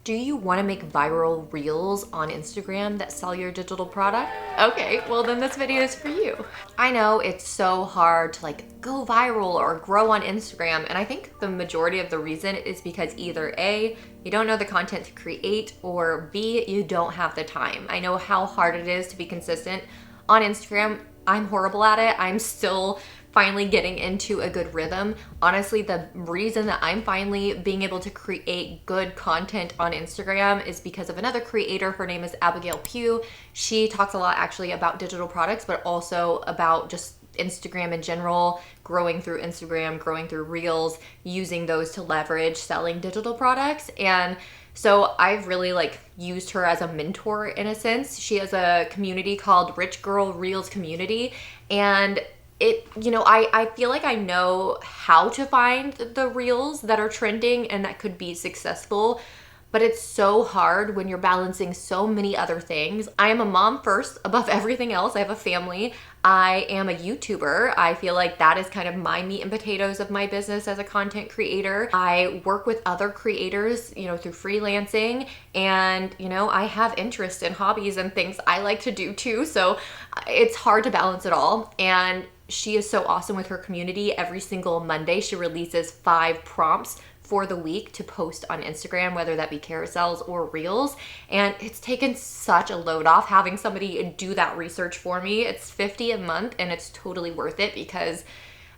Do you want to make viral reels on Instagram that sell your digital product? Okay, well then this video is for you. I know it's so hard to go viral or grow on Instagram, and I think the majority of the reason is because either A, you don't know the content to create, or B, you don't have the time. I know how hard it is to be consistent on Instagram. I'm horrible at it. I'm still finally getting into a good rhythm. Honestly, the reason that I'm finally being able to create good content on Instagram is because of another creator. Her name is Abigail Pugh. She talks a lot actually about digital products, but also about just Instagram in general, growing through Instagram, growing through Reels, using those to leverage selling digital products. And so I've really used her as a mentor in a sense. She has a community called Rich Girl Reels Community, and I feel like I know how to find the reels that are trending and that could be successful, but it's so hard when you're balancing so many other things. I am a mom first above everything else. I have a family. I am a YouTuber. I feel like that is kind of my meat and potatoes of my business as a content creator. I work with other creators, through freelancing, and, I have interest in hobbies and things I like to do too. So it's hard to balance it all. And she is so awesome with her community. Every single Monday, she releases 5 prompts for the week to post on Instagram, whether that be carousels or reels. And it's taken such a load off having somebody do that research for me. It's $50 a month and it's totally worth it because,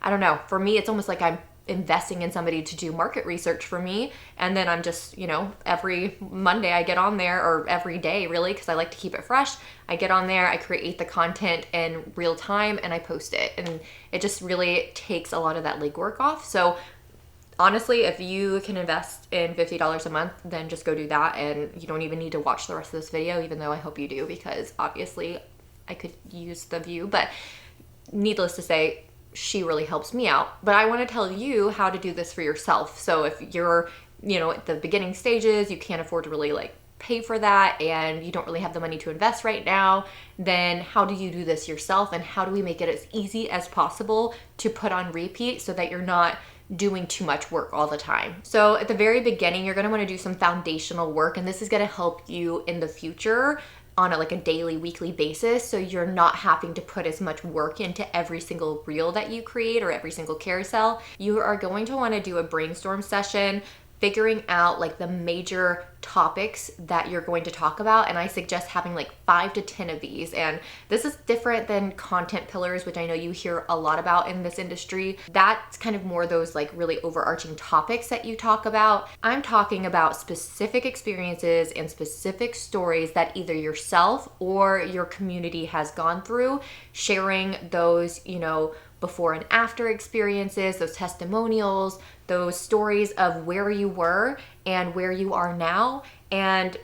I don't know, for me, it's almost like I'm investing in somebody to do market research for me. And then I'm just, every Monday I get on there, or every day really, because I like to keep it fresh. I get on there, I create the content in real time and I post it. And it just really takes a lot of that legwork off. So honestly, if you can invest in $50 a month, then just go do that. And you don't even need to watch the rest of this video, even though I hope you do, because obviously I could use the view. But needless to say, she really helps me out. But I want to tell you how to do this for yourself. So if you're, at the beginning stages, you can't afford to really pay for that and you don't really have the money to invest right now, then how do you do this yourself? And how do we make it as easy as possible to put on repeat so that you're not doing too much work all the time? So at the very beginning, you're going to want to do some foundational work, and this is going to help you in the future on a daily, weekly basis, so you're not having to put as much work into every single reel that you create or every single carousel. You are going to want to do a brainstorm session, figuring out the major topics that you're going to talk about. And I suggest having 5 to 10 of these. And this is different than content pillars, which I know you hear a lot about in this industry. That's kind of more those really overarching topics that you talk about. I'm talking about specific experiences and specific stories that either yourself or your community has gone through, sharing those, before and after experiences, those testimonials, those stories of where you were and where you are now, and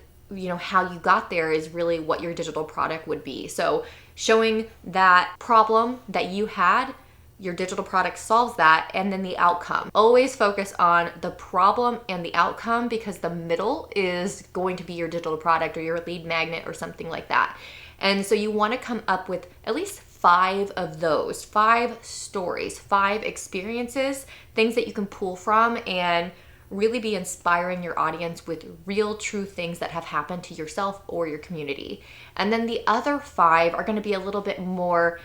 how you got there is really what your digital product would be. So showing that problem that you had, your digital product solves that, and then the outcome. Always focus on the problem and the outcome, because the middle is going to be your digital product or your lead magnet or something like that. And so you want to come up with at least 5 of those, 5 stories, 5 experiences, things that you can pull from and really be inspiring your audience with real, true things that have happened to yourself or your community. And then the other 5 are going to be a little bit more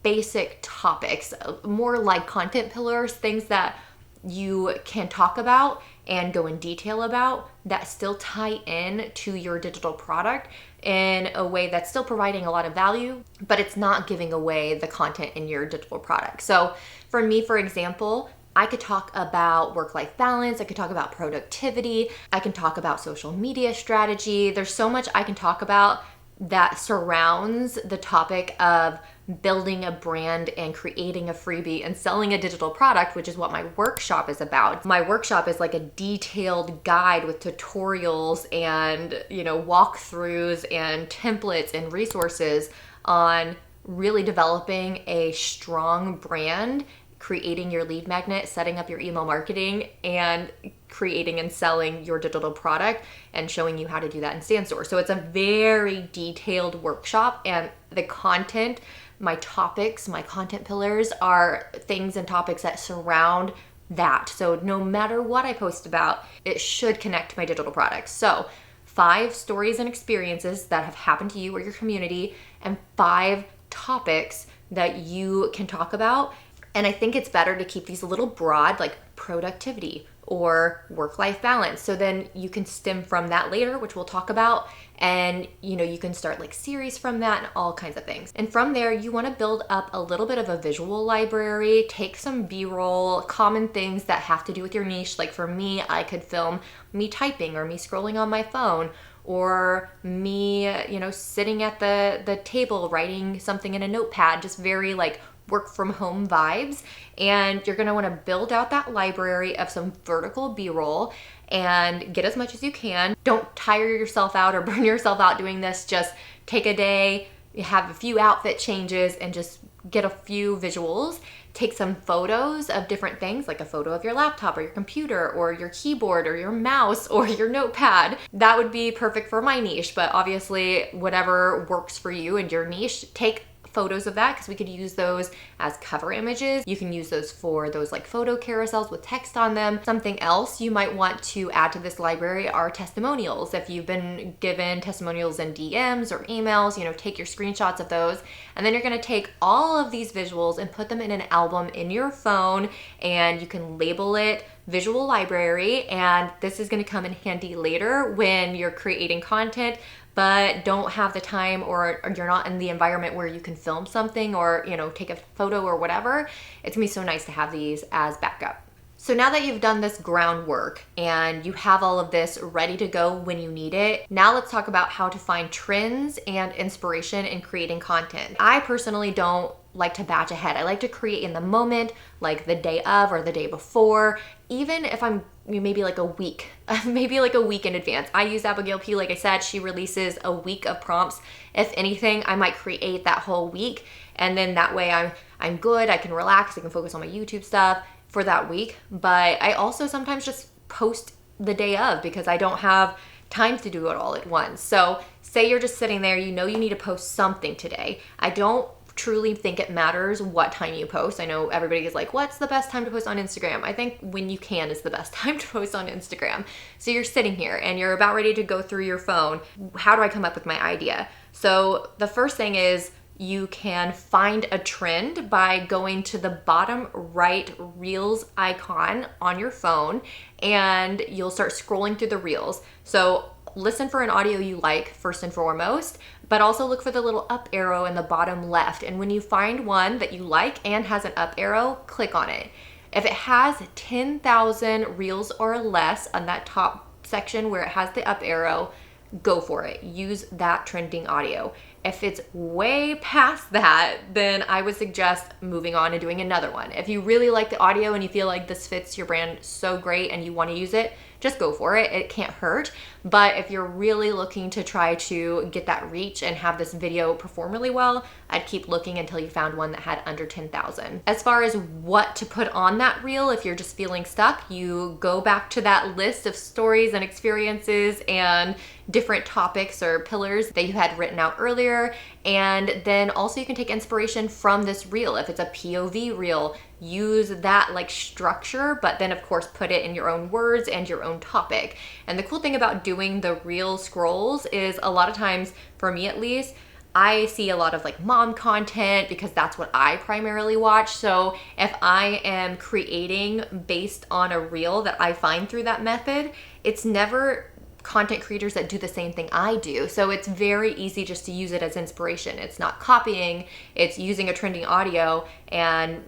basic topics, more like content pillars, things that you can talk about and go in detail about that still tie in to your digital product in a way that's still providing a lot of value, but it's not giving away the content in your digital product. So for me, for example, I could talk about work-life balance, I could talk about productivity, I can talk about social media strategy. There's so much I can talk about that surrounds the topic of building a brand and creating a freebie and selling a digital product, which is what my workshop is about. My workshop is a detailed guide with tutorials and, walkthroughs and templates and resources on really developing a strong brand, creating your lead magnet, setting up your email marketing, and creating and selling your digital product, and showing you how to do that in StanStore. So it's a very detailed workshop, and the content, my topics, my content pillars are things and topics that surround that. So no matter what I post about, it should connect to my digital products. So 5 stories and experiences that have happened to you or your community, and 5 topics that you can talk about. And I think it's better to keep these a little broad, like productivity or work-life balance. So then you can stem from that later, which we'll talk about. And you can start like series from that and all kinds of things. And from there, you want to build up a little bit of a visual library, take some B-roll, common things that have to do with your niche. Like for me, I could film me typing or me scrolling on my phone, or me, sitting at the table writing something in a notepad, just very like work from home vibes. And you're gonna wanna build out that library of some vertical B-roll and get as much as you can. Don't tire yourself out or burn yourself out doing this. Just take a day, have a few outfit changes, and just get a few visuals. Take some photos of different things, like a photo of your laptop or your computer or your keyboard or your mouse or your notepad. That would be perfect for my niche, but obviously whatever works for you and your niche, take photos of that, because we could use those as cover images. You can use those for those like photo carousels with text on them. Something else you might want to add to this library are testimonials. If you've been given testimonials in DMs or emails, take your screenshots of those. And then you're gonna take all of these visuals and put them in an album in your phone, and you can label it visual library. And this is gonna come in handy later when you're creating content, but don't have the time, or you're not in the environment where you can film something or take a photo or whatever. It's gonna be so nice to have these as backup. So now that you've done this groundwork and you have all of this ready to go when you need it, now let's talk about how to find trends and inspiration in creating content. I personally don't like to batch ahead. I like to create in the moment, like the day of or the day before, even if I'm maybe like a week in advance. I use Abigail P, like I said, she releases a week of prompts. If anything, I might create that whole week, and then that way I'm good, I can relax, I can focus on my YouTube stuff for that week. But I also sometimes just post the day of because I don't have time to do it all at once. So say you're just sitting there, you need to post something today. I don't truly think it matters what time you post. I know everybody is like, what's the best time to post on Instagram? I think when you can is the best time to post on Instagram. So you're sitting here and you're about ready to go through your phone. How do I come up with my idea? So the first thing is, you can find a trend by going to the bottom right Reels icon on your phone, and you'll start scrolling through the Reels. So listen for an audio you like first and foremost, but also look for the little up arrow in the bottom left. And when you find one that you like and has an up arrow, click on it. If it has 10,000 Reels or less on that top section where it has the up arrow, go for it. Use that trending audio. If it's way past that, then I would suggest moving on and doing another one. If you really like the audio and you feel like this fits your brand so great and you want to use it, just go for it. It can't hurt. But if you're really looking to try to get that reach and have this video perform really well, I'd keep looking until you found one that had under 10,000. As far as what to put on that reel, if you're just feeling stuck, you go back to that list of stories and experiences and different topics or pillars that you had written out earlier. And then also you can take inspiration from this reel. If it's a POV reel, use that like structure, but then of course put it in your own words and your own topic. And the cool thing about doing the reel scrolls is a lot of times, for me at least, I see a lot of like mom content because that's what I primarily watch. So if I am creating based on a reel that I find through that method, it's never content creators that do the same thing I do. So it's very easy just to use it as inspiration. It's not copying, it's using a trending audio and,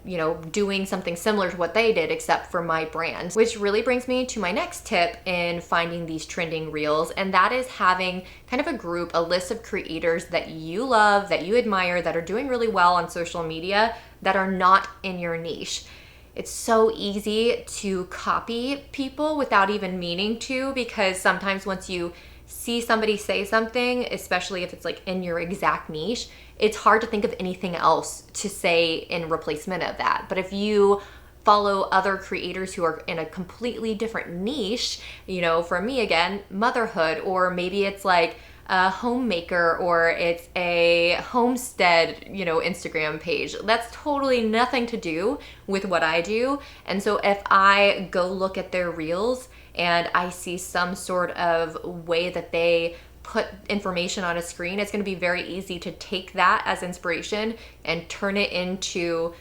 doing something similar to what they did, except for my brand. Which really brings me to my next tip in finding these trending reels, and that is having kind of a group, a list of creators that you love, that you admire, that are doing really well on social media, that are not in your niche. It's so easy to copy people without even meaning to, because sometimes once you see somebody say something, especially if it's like in your exact niche, it's hard to think of anything else to say in replacement of that. But if you follow other creators who are in a completely different niche, for me again, motherhood, or maybe it's like a homemaker or it's a homestead, Instagram page. That's totally nothing to do with what I do. And so if I go look at their reels and I see some sort of way that they put information on a screen, it's going to be very easy to take that as inspiration and turn it into,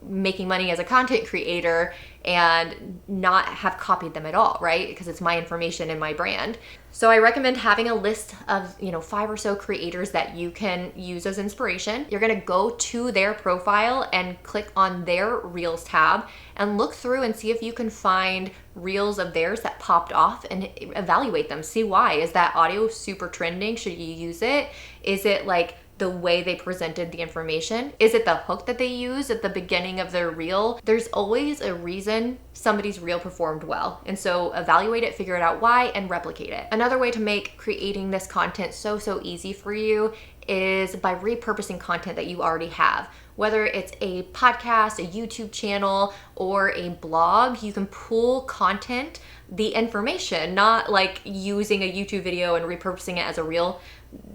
making money as a content creator and not have copied them at all, right? Because it's my information and my brand. So I recommend having a list of, 5 or so creators that you can use as inspiration. You're gonna go to their profile and click on their Reels tab and look through and see if you can find Reels of theirs that popped off and evaluate them. See why. Is that audio super trending? Should you use it? Is it like the way they presented the information? Is it the hook that they use at the beginning of their reel? There's always a reason somebody's reel performed well. And so evaluate it, figure it out why, and replicate it. Another way to make creating this content so easy for you is by repurposing content that you already have. Whether it's a podcast, a YouTube channel, or a blog, you can pull content, the information, not like using a YouTube video and repurposing it as a reel.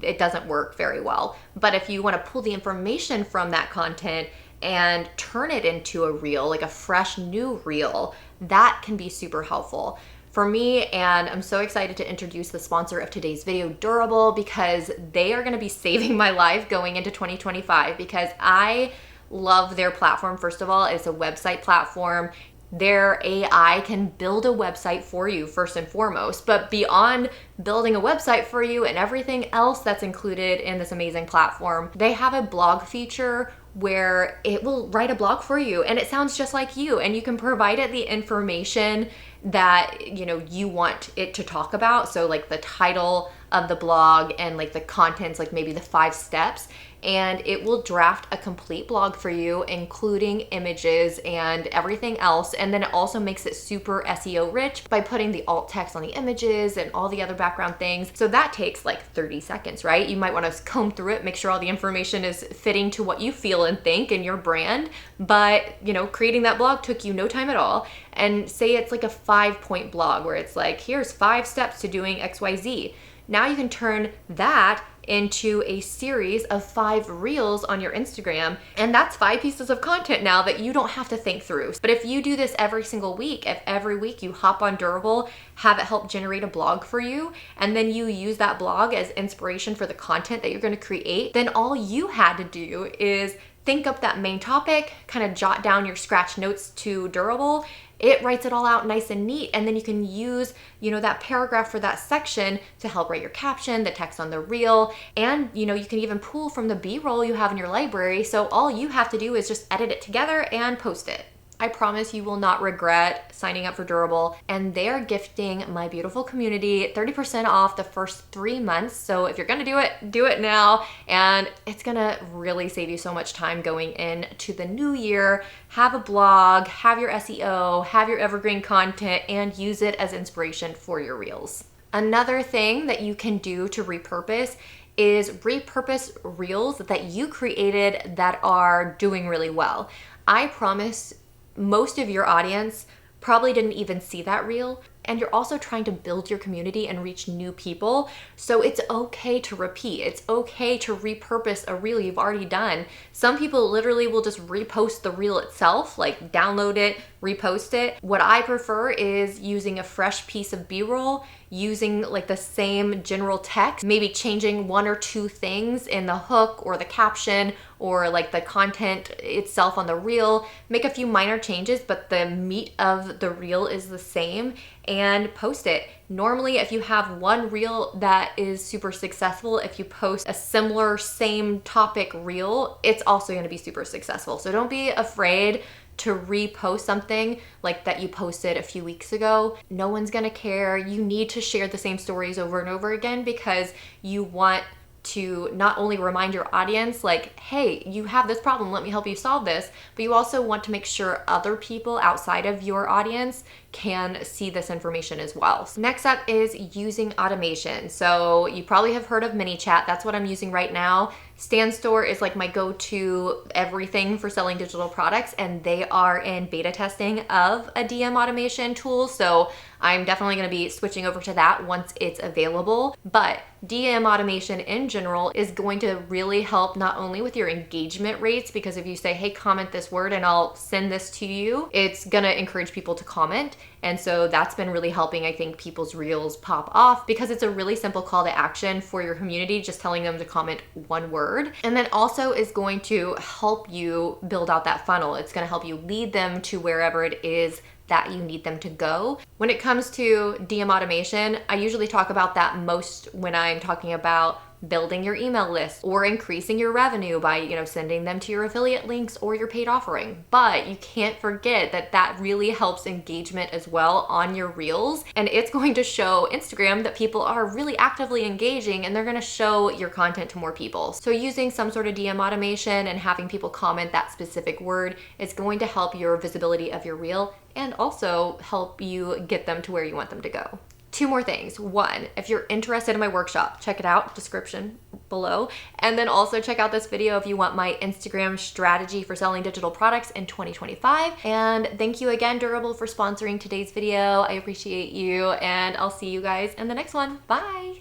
It doesn't work very well. But if you want to pull the information from that content and turn it into a reel, like a fresh new reel, that can be super helpful for me. And I'm so excited to introduce the sponsor of today's video, Durable, because they are going to be saving my life going into 2025 because I love their platform. First of all, it's a website platform. Their AI can build a website for you first and foremost, but beyond building a website for you and everything else that's included in this amazing platform, they have a blog feature where it will write a blog for you and it sounds just like you, and you can provide it the information that you want it to talk about. So like the title of the blog and like the contents, like maybe the 5 steps, and it will draft a complete blog for you, including images and everything else. And then it also makes it super SEO rich by putting the alt text on the images and all the other background things. So that takes like 30 seconds, right? You might want to comb through it, make sure all the information is fitting to what you feel and think and your brand. But, creating that blog took you no time at all. And say it's like a 5-point blog where it's like, here's 5 steps to doing XYZ. Now you can turn that into a series of 5 reels on your Instagram. And that's 5 pieces of content now that you don't have to think through. But if you do this every single week, if every week you hop on Durable, have it help generate a blog for you, and then you use that blog as inspiration for the content that you're going to create, then all you had to do is think up that main topic, kind of jot down your scratch notes to Durable. It writes it all out nice and neat, and then you can use, that paragraph for that section to help write your caption, the text on the reel, and you can even pull from the B-roll you have in your library. So all you have to do is just edit it together and post it. I promise you will not regret signing up for Durable, and they are gifting my beautiful community 30% off the first 3 months. So if you're gonna do it now, and it's gonna really save you so much time going into the new year. Have a blog, have your SEO, have your evergreen content, and use it as inspiration for your reels. Another thing that you can do to repurpose is repurpose reels that you created that are doing really well. I promise most of your audience probably didn't even see that reel, and you're also trying to build your community and reach new people. So it's okay to repeat. It's okay to repurpose a reel you've already done. Some people literally will just repost the reel itself, like download it, repost it. What I prefer is using a fresh piece of B-roll, using like the same general text, maybe changing 1 or 2 things in the hook or the caption or like the content itself on the reel. Make a few minor changes, but the meat of the reel is the same, and post it. Normally, if you have one reel that is super successful, if you post a similar same topic reel, it's also going to be super successful. So don't be afraid to repost something like that you posted a few weeks ago. No one's gonna care. You need to share the same stories over and over again because you want to not only remind your audience like, hey, you have this problem, let me help you solve this, but you also want to make sure other people outside of your audience can see this information as well. So next up is using automation. So you probably have heard of ManyChat. That's what I'm using right now. Stan.store is like my go-to everything for selling digital products, and they are in beta testing of a DM automation tool. So I'm definitely going to be switching over to that once it's available. But DM automation in general is going to really help not only with your engagement rates, because if you say, hey, comment this word and I'll send this to you, it's going to encourage people to comment. And so that's been really helping, I think, people's reels pop off, because it's a really simple call to action for your community, just telling them to comment one word. And then also is going to help you build out that funnel. It's going to help you lead them to wherever it is that you need them to go. When it comes to DM automation, I usually talk about that most when I'm talking about building your email list or increasing your revenue by, sending them to your affiliate links or your paid offering. But you can't forget that that really helps engagement as well on your reels. And it's going to show Instagram that people are really actively engaging, and they're going to show your content to more people. So using some sort of DM automation and having people comment that specific word is going to help your visibility of your reel and also help you get them to where you want them to go. 2 more things. 1, if you're interested in my workshop, check it out, description below. And then also check out this video if you want my Instagram strategy for selling digital products in 2025. And thank you again, Durable, for sponsoring today's video. I appreciate you, and I'll see you guys in the next one. Bye.